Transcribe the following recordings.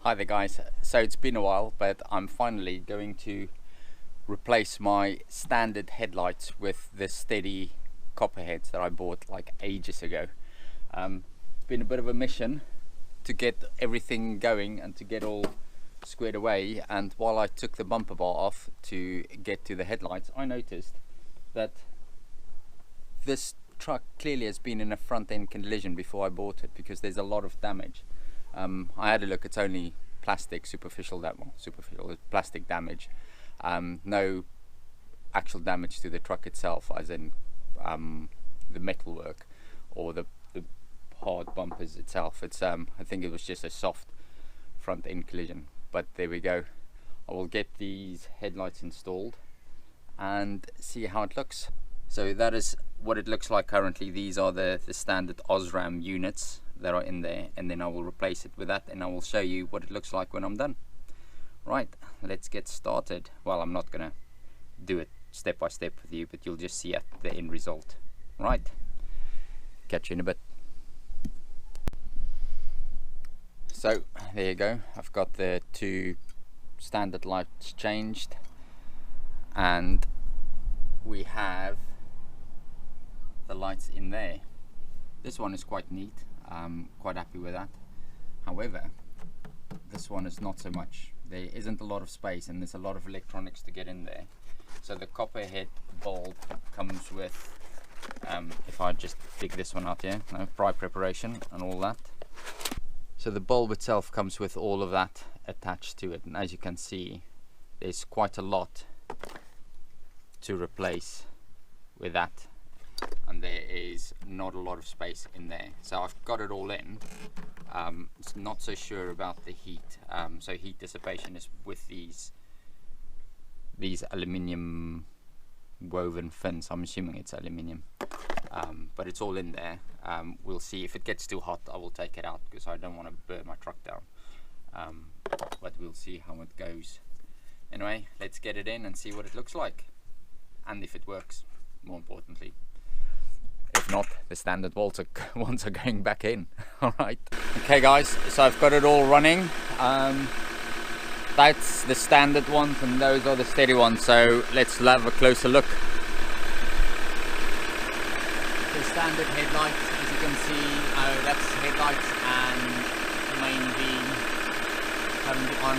Hi there guys, so it's been a while, but I'm finally going to replace my standard headlights with the Stedi copper heads that I bought like ages ago. It's been a bit of a mission to get everything going and to get all squared away, and while I took the bumper bar off to get to the headlights, I noticed that this truck clearly has been in a front end collision before I bought it, because there's a lot of damage. I had a look, it's only plastic, superficial plastic damage. No actual damage to the truck itself, as in the metalwork or the hard bumpers itself. It's I think it was just a soft front end collision, but there we go. I will get these headlights installed and see how it looks. So that is what it looks like currently. These are the standard OSRAM units that are in there, and then I will replace it with that, and I will show you what it looks like when I'm done. Right, let's get started. Well, I'm not gonna do it step by step with you, but you'll just see the end result. Right, catch you in a bit. So there you go, I've got the two standard lights changed, and we have the lights in there. This one is quite neat. Quite happy with that. However, this one is not so much. There isn't a lot of space, and there's a lot of electronics to get in there. So the copper head bulb comes with, if I just dig this one out here, fry preparation and all that. So the bulb itself comes with all of that attached to it, and as you can see, there's quite a lot to replace with that, and there is not a lot of space in there. So I've got it all in. It's not so sure about the heat. So heat dissipation is with these aluminium woven fins. I'm assuming it's aluminium, but it's all in there. We'll see. If it gets too hot, I will take it out, because I don't want to burn my truck down. But we'll see how it goes. Anyway, let's get it in and see what it looks like, and if it works, more importantly. If not, the standard ones are going back in. Alright. Okay guys, so I've got it all running. That's the standard ones, and those are the Stedi ones. So let's have a closer look. The standard headlights, as you can see, that's headlights and main beam currently on.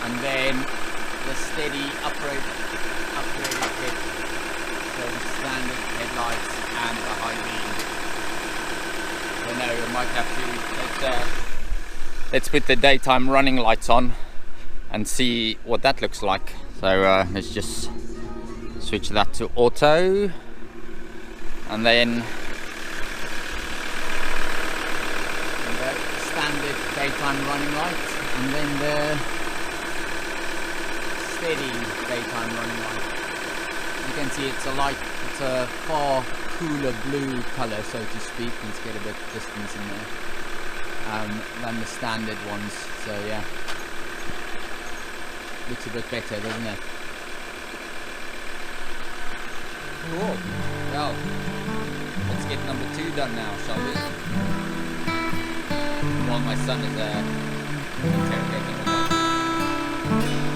And then the Stedi upgraded kit. So the standard headlights and the high beam. I don't know, I might have to, let's put the daytime running lights on and see what that looks like. So let's just switch that to auto, and then the standard daytime running light, and then the Stedi daytime running light. You can see it's a far cooler blue color, so to speak. Let's get a bit of distance in there than the standard ones. So yeah, looks a bit better, doesn't it? Cool. Well, let's get number 2 done now, shall we? While my son is interrogating with that.